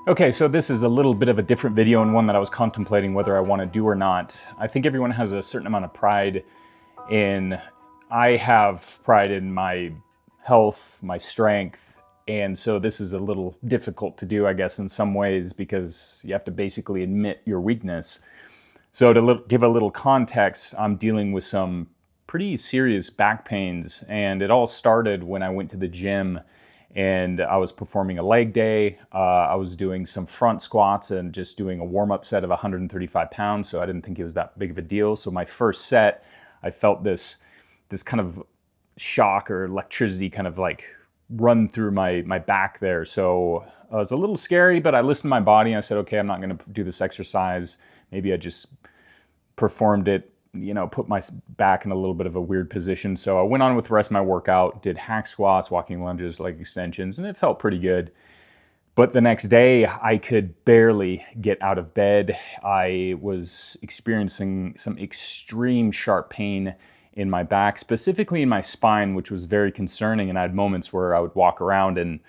Okay, so this is a little bit of a different video and one that I was contemplating whether I want to do or not. I think everyone has a certain amount of pride in, I have pride in my health, my strength, and so this is a little difficult to do, I guess, in some ways because you have to basically admit your weakness. So to give a little context, I'm dealing with some pretty serious back pains, and it all started when I went to the gym and I was performing a leg day. I was doing some front squats and just doing a warm-up set of 135 pounds, so I didn't think it was that big of a deal. So my first set, I felt this kind of shock or electricity kind of like run through my back there. So it was a little scary, but I listened to my body and I said, okay, I'm not gonna do this exercise. Maybe I just performed it, put my back in a little bit of a weird position. So I went on with the rest of my workout, did hack squats, walking lunges, leg extensions, and it felt pretty good. But the next day, I could barely get out of bed. I was experiencing some extreme sharp pain in my back, specifically in my spine, which was very concerning. And I had moments where I would walk around and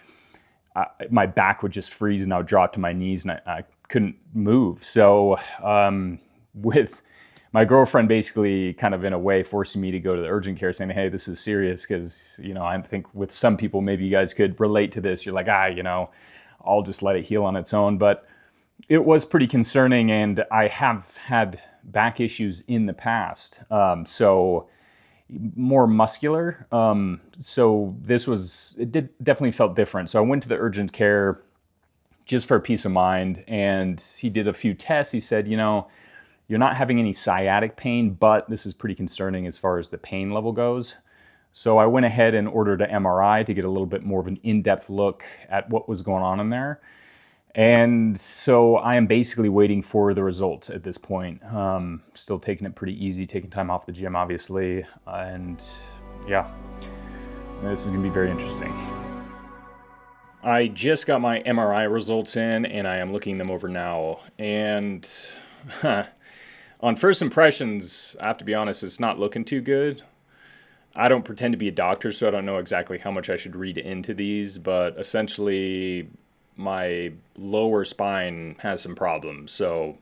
my back would just freeze and I would drop to my knees and I couldn't move. So with my girlfriend basically kind of in a way forcing me to go to the urgent care saying, hey, this is serious because, I think with some people, maybe you guys could relate to this. You're like, I'll just let it heal on its own. But it was pretty concerning and I have had back issues in the past. So more muscular. So definitely felt different. So I went to the urgent care just for peace of mind. And he did a few tests. He said, you're not having any sciatic pain, but this is pretty concerning as far as the pain level goes. So I went ahead and ordered an MRI to get a little bit more of an in-depth look at what was going on in there. And so I am basically waiting for the results at this point. Still taking it pretty easy, taking time off the gym, obviously. And yeah, this is gonna be very interesting. I just got my MRI results in and I am looking them over now. And on first impressions, I have to be honest, it's not looking too good. I don't pretend to be a doctor, so I don't know exactly how much I should read into these, but essentially my lower spine has some problems. So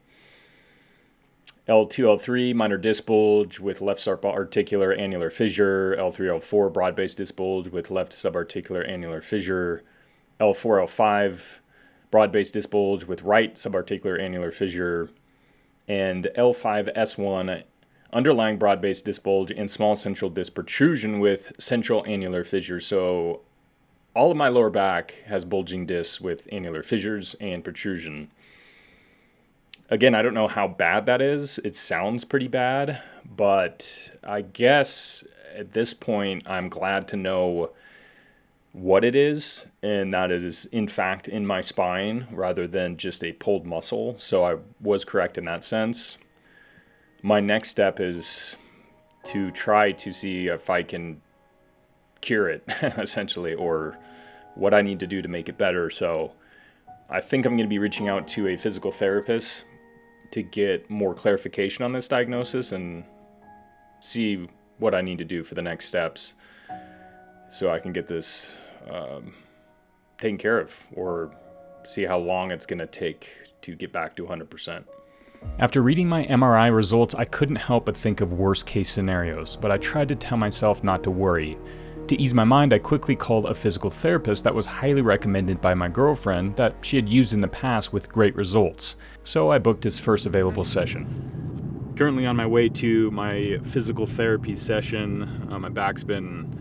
L2, L3, minor disc bulge with left subarticular annular fissure, L3, L4, broad-based disc bulge with left subarticular annular fissure, L4, L5, broad-based disc bulge with right subarticular annular fissure, and L5S1, underlying broad-based disc bulge and small central disc protrusion with central annular fissure. So all of my lower back has bulging discs with annular fissures and protrusion. Again, I don't know how bad that is. It sounds pretty bad, but I guess at this point I'm glad to know what it is, and that it is in fact in my spine rather than just a pulled muscle. So I was correct in that sense. My next step is to try to see if I can cure it essentially, or what I need to do to make it better. So I think I'm going to be reaching out to a physical therapist to get more clarification on this diagnosis and see what I need to do for the next steps so I can get this taken care of, or see how long it's going to take to get back to 100%. After reading my MRI results, I couldn't help but think of worst case scenarios, but I tried to tell myself not to worry. To ease my mind, I quickly called a physical therapist that was highly recommended by my girlfriend that she had used in the past with great results. So I booked his first available session. Currently on my way to my physical therapy session. My back's been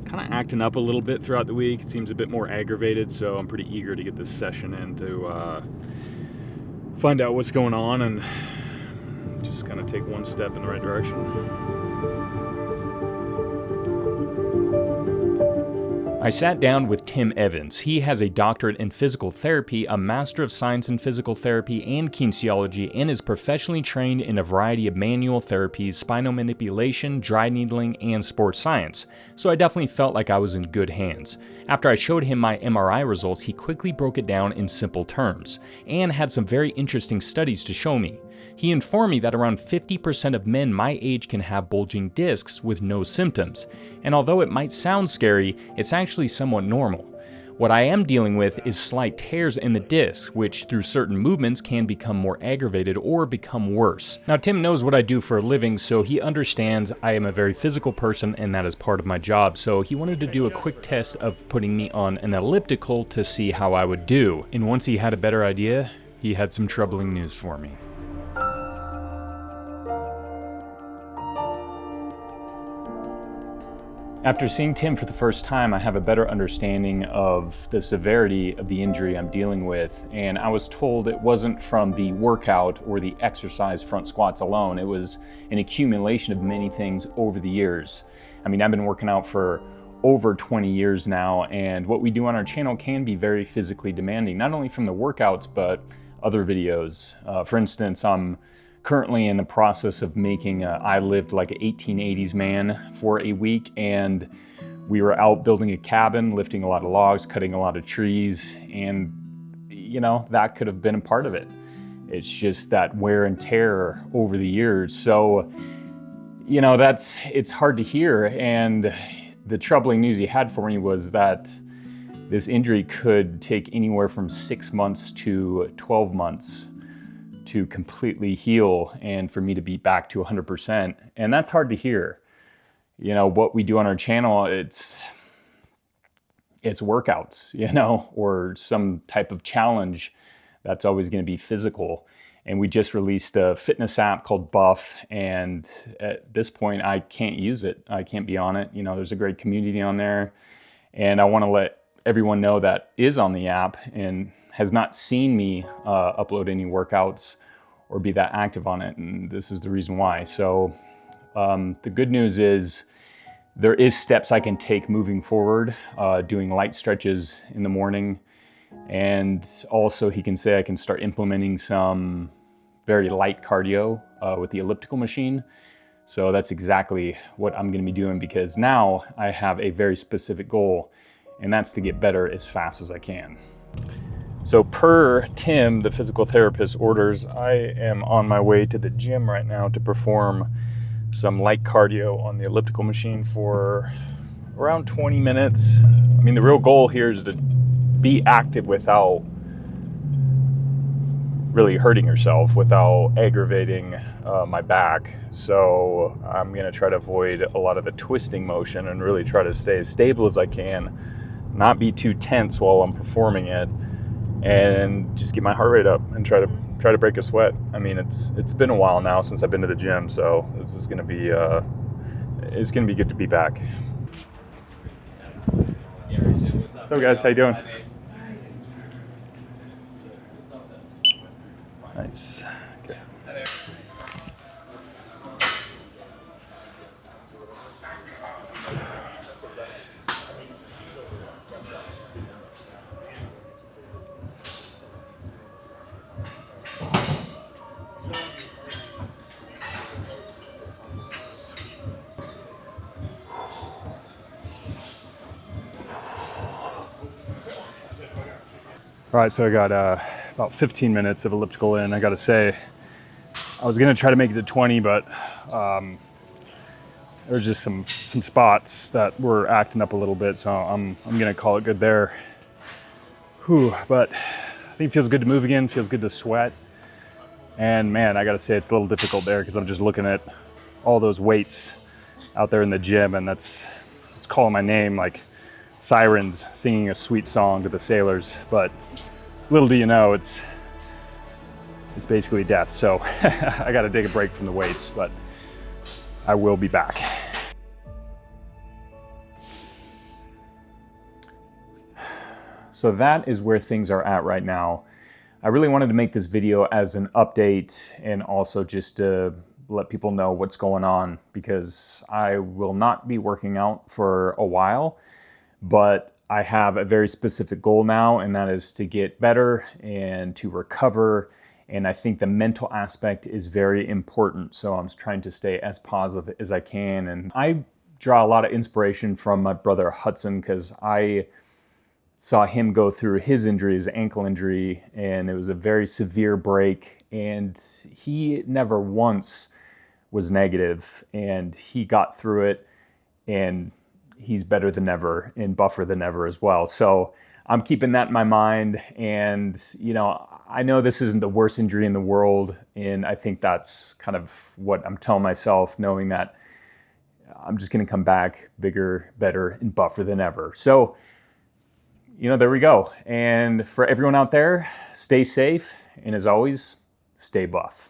kind of acting up a little bit throughout the week. It seems a bit more aggravated, so I'm pretty eager to get this session in to find out what's going on and just kind of take one step in the right direction. I sat down with Tim Evans. He has a doctorate in physical therapy, a master of science in physical therapy and kinesiology, and is professionally trained in a variety of manual therapies, spinal manipulation, dry needling, and sports science. So I definitely felt like I was in good hands. After I showed him my MRI results, he quickly broke it down in simple terms, and had some very interesting studies to show me. He informed me that around 50% of men my age can have bulging discs with no symptoms, and although it might sound scary, it's actually somewhat normal. What I am dealing with is slight tears in the disc, which through certain movements can become more aggravated or become worse. Now, Tim knows what I do for a living, so he understands I am a very physical person and that is part of my job. So he wanted to do a quick test of putting me on an elliptical to see how I would do. And once he had a better idea, he had some troubling news for me. After seeing Tim for the first time, I have a better understanding of the severity of the injury I'm dealing with, and I was told it wasn't from the workout or the exercise front squats alone. It was an accumulation of many things over the years. I mean, I've been working out for over 20 years now, and what we do on our channel can be very physically demanding, not only from the workouts, but other videos. For instance, I'm currently in the process of making I lived like an 1880s man for a week, and we were out building a cabin, lifting a lot of logs, cutting a lot of trees, and you know, that could have been a part of it. It's just that wear and tear over the years. So, you know, it's hard to hear, and the troubling news he had for me was that this injury could take anywhere from 6 months to 12 months to completely heal and for me to be back to 100%. And that's hard to hear. You know, what we do on our channel, it's workouts, you know, or some type of challenge that's always going to be physical. And we just released a fitness app called Buff, and at this point I can't use it. I can't be on it. You know, there's a great community on there, and I want to let everyone know that is on the app and has not seen me upload any workouts or be that active on it, and this is the reason why. So the good news is there is steps I can take moving forward, doing light stretches in the morning, and also he can say I can start implementing some very light cardio with the elliptical machine. So that's exactly what I'm gonna be doing, because now I have a very specific goal, and that's to get better as fast as I can. So per Tim, the physical therapist orders, I am on my way to the gym right now to perform some light cardio on the elliptical machine for around 20 minutes. I mean, the real goal here is to be active without really hurting yourself, without aggravating my back. So I'm gonna try to avoid a lot of the twisting motion and really try to stay as stable as I can, not be too tense while I'm performing it, and just get my heart rate up and try to break a sweat. I mean, it's been a while now since I've been to the gym, so this is gonna be it's gonna be good to be back. So guys, how you doing? Nice. Okay. All right, so I got about 15 minutes of elliptical in. I gotta say, I was gonna try to make it to 20, but there's just some spots that were acting up a little bit, so I'm gonna call it good there. Whew, but I think it feels good to move again, feels good to sweat. And man, I gotta say, it's a little difficult there because I'm just looking at all those weights out there in the gym, and it's calling my name like sirens singing a sweet song to the sailors. But little do you know, it's basically death. So I got to take a break from the weights, but I will be back. So that is where things are at right now. I really wanted to make this video as an update and also just to let people know what's going on, because I will not be working out for a while. But I have a very specific goal now, and that is to get better and to recover. And I think the mental aspect is very important. So I'm trying to stay as positive as I can. And I draw a lot of inspiration from my brother Hudson, because I saw him go through his injury, his ankle injury, and it was a very severe break. And he never once was negative, and he got through it, and he's better than ever and buffer than ever as well. So I'm keeping that in my mind. And, you know, I know this isn't the worst injury in the world. And I think that's kind of what I'm telling myself, knowing that I'm just going to come back bigger, better, and buffer than ever. So, you know, there we go. And for everyone out there, stay safe. And as always, stay buff.